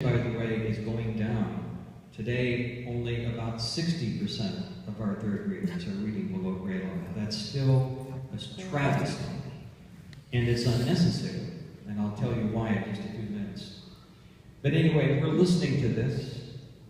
by the way, is going down. Today, only about 60% of our third graders are reading below grade level. That's still a travesty, and it's unnecessary. And I'll tell you why in just a few minutes. But anyway, we're listening to this.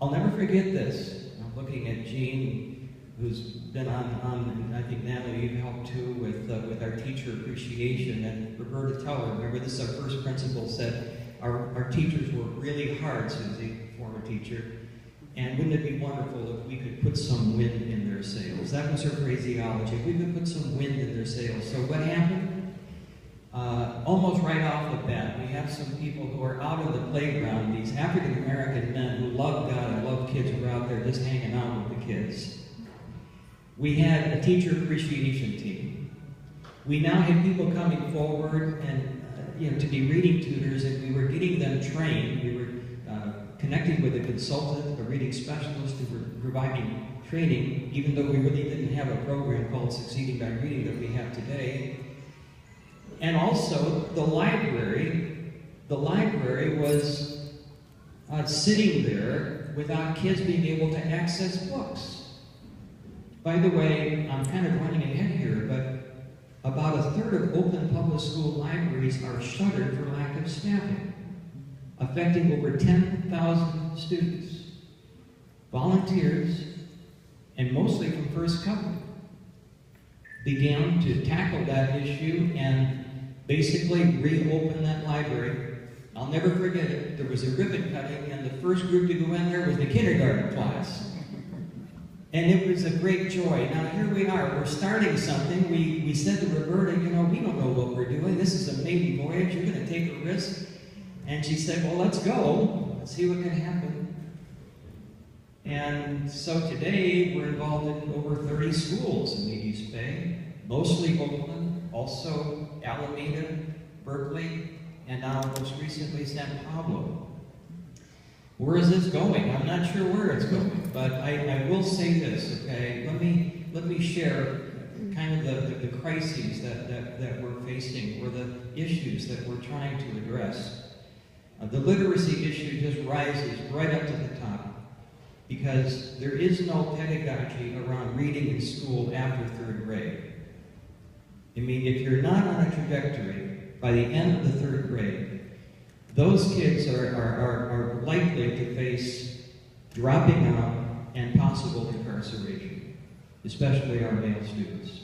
I'll never forget this. I'm looking at Jean, who's been on and I think Natalie, you've helped too with our teacher appreciation. And Roberta Teller, remember this is our first principal, said our teachers work really hard, Susie, former teacher. And wouldn't it be wonderful if we could put some wind in their sails? That was her phraseology. If we could put some wind in their sails. So what happened? Almost right off the bat, we have some people who are out on the playground, these African-American men who love God and love kids who are out there just hanging out with the kids. We had a teacher appreciation team. We now have people coming forward and to be reading tutors, and we were getting them trained. We were connecting with a consultant, a reading specialist who were providing training, even though we really didn't have a program called Succeeding by Reading that we have today. And also, the library was sitting there without kids being able to access books. By the way, I'm kind of running ahead here, but about a third of Oakland Public School libraries are shuttered for lack of staffing, affecting over 10,000 students. Volunteers, and mostly from First Covenant, began to tackle that issue and basically reopen that library. I'll never forget it. There was a ribbon cutting, and the first group to go in there was the kindergarten class. And it was a great joy. Now here we are, we're starting something. We said to Roberta, we don't know what we're doing. This is a maiden voyage, you're going to take a risk. And she said, well, let's go. Let's see what can happen. And so today, we're involved in over 30 schools in the East Bay, mostly Oakland, also Alameda, Berkeley, and now most recently San Pablo. Where is this going? I'm not sure where it's going, but I will say this, okay? Let me share kind of the crises that we're facing, or the issues that we're trying to address. The literacy issue just rises right up to the top, because there is no pedagogy around reading in school after third grade. I mean, if you're not on a trajectory by the end of the third grade, those kids are likely to face dropping out and possible incarceration, especially our male students.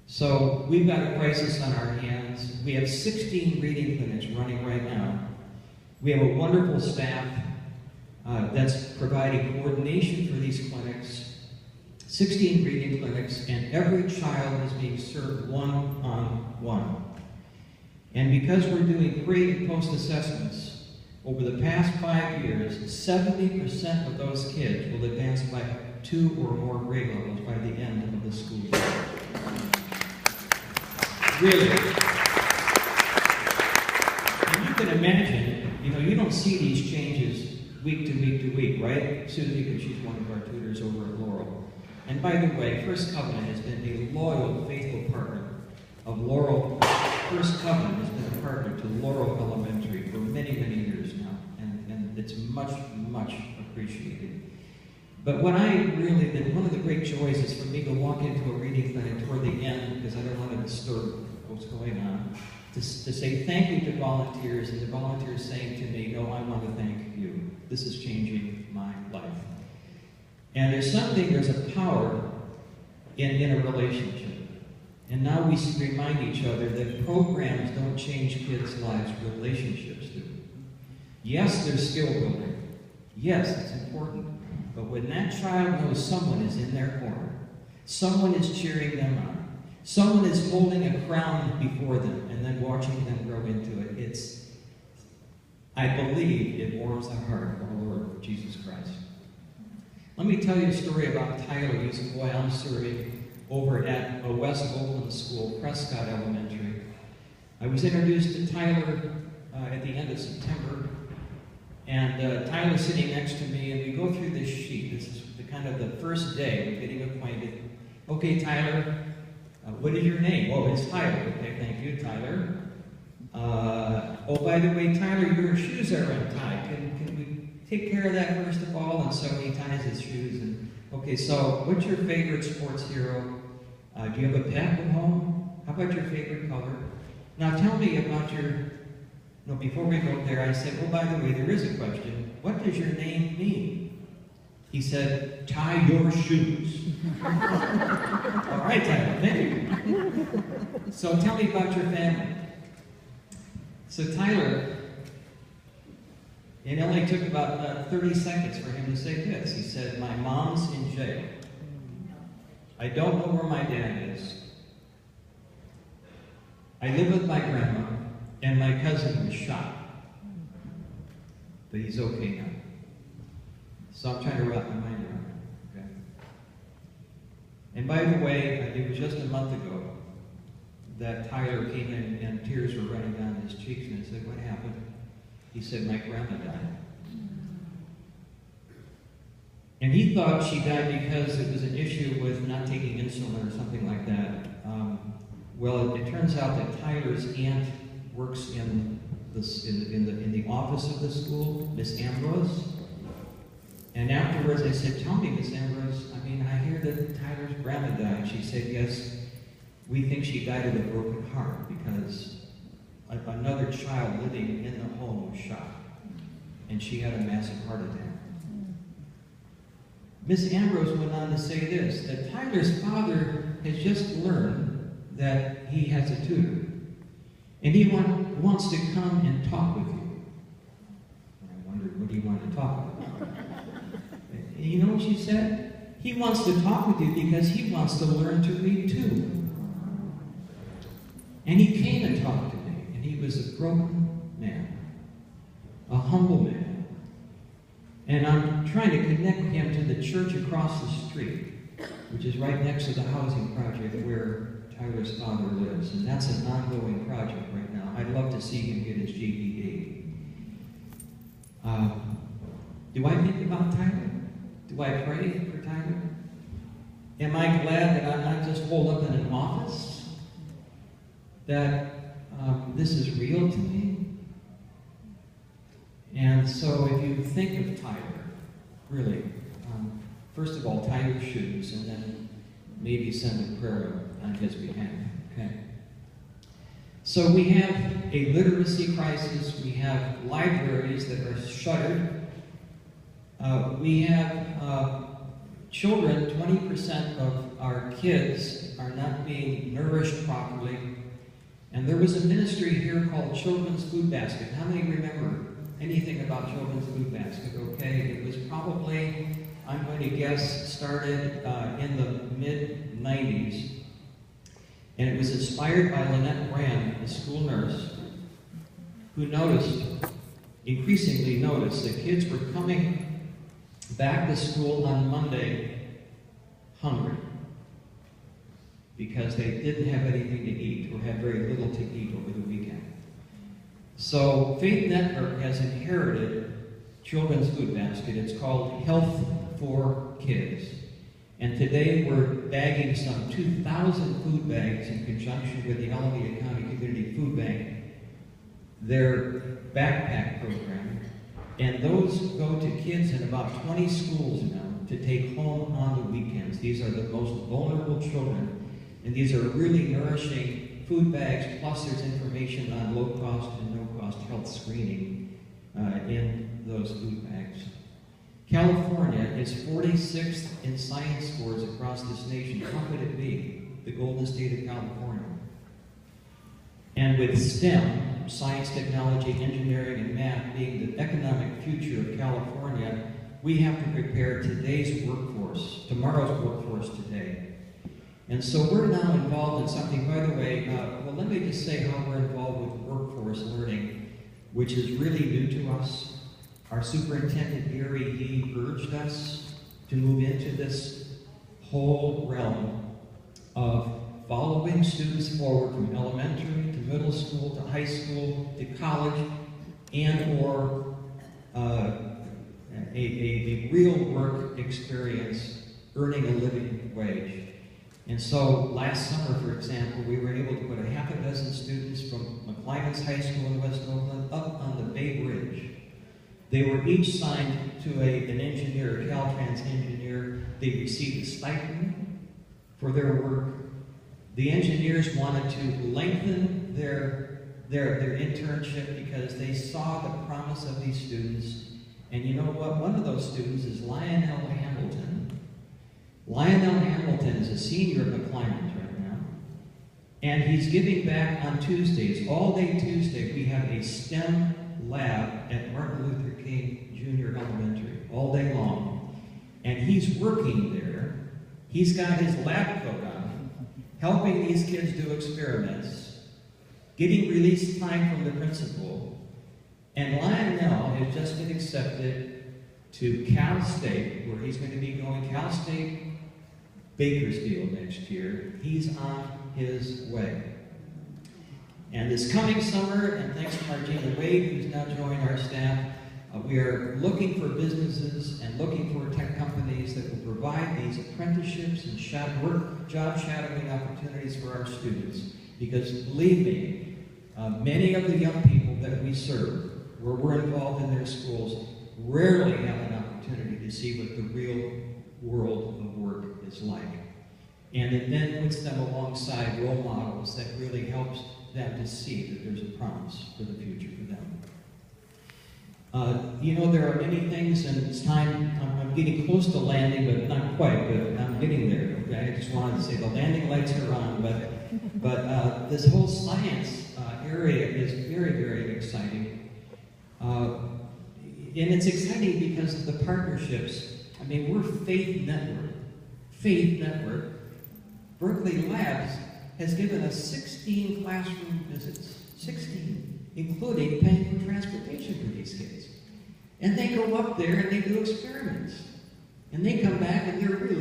So we've got a crisis on our hands. We have 16 reading clinics running right now. We have a wonderful staff that's providing coordination for these clinics, 16 reading clinics, and every child is being served one-on-one. And because we're doing pre- and post-assessments, over the past 5 years, 70% of those kids will advance by 2 or more grade levels by the end of the school year. Really. And you can imagine, you don't see these changes week to week to week, right? Susie, because she's one of our tutors over at Laurel. And by the way, First Covenant has been a loyal, faithful partner of Laurel. First Covenant has been a partner to Laurel Elementary for many, many years now, and it's much, much appreciated. But one of the great joys is for me to walk into a reading clinic toward the end, because I don't want to disturb what's going on, to say thank you to volunteers, and the volunteers saying to me, no, I want to thank you. This is changing my life. And there's a power in a relationship. And now we remind each other that programs don't change kids' lives, relationships do. Yes, there's skill building. Yes, it's important. But when that child knows someone is in their corner, someone is cheering them on, someone is holding a crown before them and then watching them grow into it, I believe it warms the heart of our Lord Jesus Christ. Let me tell you a story about Tyler. He's a boy I'm serving over at a West Oakland school, Prescott Elementary. I was introduced to Tyler at the end of September, and Tyler's sitting next to me, and we go through this sheet. This is the first day of getting acquainted. Okay, Tyler, what is your name? Oh, it's Tyler. Okay, thank you, Tyler. Oh, by the way, Tyler, your shoes are untied. Can we take care of that first of all? And so he ties his shoes. And okay, so what's your favorite sports hero? Do you have a pet at home? How about your favorite color? Now tell me about your... No, before we go there, I said, oh, by the way, there is a question. What does your name mean? He said, tie your shoes. All right, Tyler, thank you. So tell me about your family. So Tyler, it only took about 30 seconds for him to say this. He said, my mom's in jail. I don't know where my dad is. I live with my grandma, and my cousin was shot. But he's okay now. So I'm trying to wrap my mind around it. Okay? And by the way, it was just a month ago that Tyler came in and tears were running down his cheeks, and I said, what happened? He said, my grandma died. And he thought she died because it was an issue with not taking insulin or something like that. Well, it turns out that Tyler's aunt works in the office of the school, Miss Ambrose. And afterwards I said, tell me, Miss Ambrose, I mean, I hear that Tyler's grandma died. She said, yes, we think she died of a broken heart because another child living in the home was shot. And she had a massive heart attack. Miss Ambrose went on to say this, that Tyler's father has just learned that he has a tutor. And he wants to come and talk with you. I wondered, what do you want to talk about? And you know what she said? He wants to talk with you because he wants to learn to read too. And he came and talked to me, and he was a broken man, a humble man. And I'm trying to connect him to the church across the street, which is right next to the housing project where Tyler's father lives. And that's an ongoing project right now. I'd love to see him get his GED. Do I think about Tyler? Do I pray for Tyler? Am I glad that I'm not just holed up in an office? That this is real to me? And so if you think of Tyler, really, first of all, tie your shoes, and then maybe send a prayer on his behalf, okay? So we have a literacy crisis. We have libraries that are shuttered. We have children, 20% of our kids are not being nourished properly. And there was a ministry here called Children's Food Basket. How many remember anything about Children's Food Basket? Okay, it was probably, I'm going to guess, started in the mid-90s. And it was inspired by Lynette Brand, a school nurse, who increasingly noticed that kids were coming back to school on Monday hungry because they didn't have anything to eat or had very little to eat over the weekend. So Faith Network has inherited Children's Food Basket. It's called Health for Kids. And today we're bagging some 2,000 food bags in conjunction with the Alameda County Community Food Bank, their backpack program. And those go to kids in about 20 schools now to take home on the weekends. These are the most vulnerable children. And these are really nourishing food bags, plus there's information on low-cost and no-cost health screening in those food bags. California is 46th in science scores across this nation. How could it be? The golden state of California. And with STEM, science, technology, engineering, and math being the economic future of California, we have to prepare today's workforce, tomorrow's workforce today. And so we're now involved in something, by the way, well, let me just say how we're involved with workforce learning, which is really new to us. Our superintendent, Gary, he urged us to move into this whole realm of following students forward from elementary to middle school to high school to college and or a real work experience earning a living wage. And so last summer, for example, we were able to put a half a dozen students from McClymonds High School in West Oakland up on the Bay Bridge. They were each signed to an engineer, a Caltrans engineer. They received a stipend for their work. The engineers wanted to lengthen their internship because they saw the promise of these students. And you know what? One of those students is Lionel Hamilton. Lionel Hamilton is a senior at McClymonds right now. And he's giving back on Tuesdays. All day Tuesday, we have a STEM lab at Martin Luther King Junior Elementary all day long. And he's working there. He's got his lab coat on, helping these kids do experiments, getting release time from the principal. And Lionel has just been accepted to Cal State, where he's going to be going Cal State Bakersfield next year. He's on his way. And this coming summer, and thanks to Martina Wade, who's now joined our staff, we are looking for businesses and looking for tech companies that will provide these apprenticeships and job shadowing opportunities for our students. Because believe me, many of the young people that we serve, where we're involved in their schools, rarely have an opportunity to see what the real world of work is like. And it then puts them alongside role models that really helps them to see that there's a promise for the future for them. You know, there are many things, and it's time, I'm getting close to landing, but not quite, but I'm getting there, okay? I just wanted to say the landing lights are on, but this whole science area is very, very exciting. And it's exciting because of the partnerships. I mean, we're Faith Network. Faith Network. Berkeley Labs has given us 16 classroom visits. 16, including paying for transportation for these kids. And they go up there and they do experiments. And they come back and they're really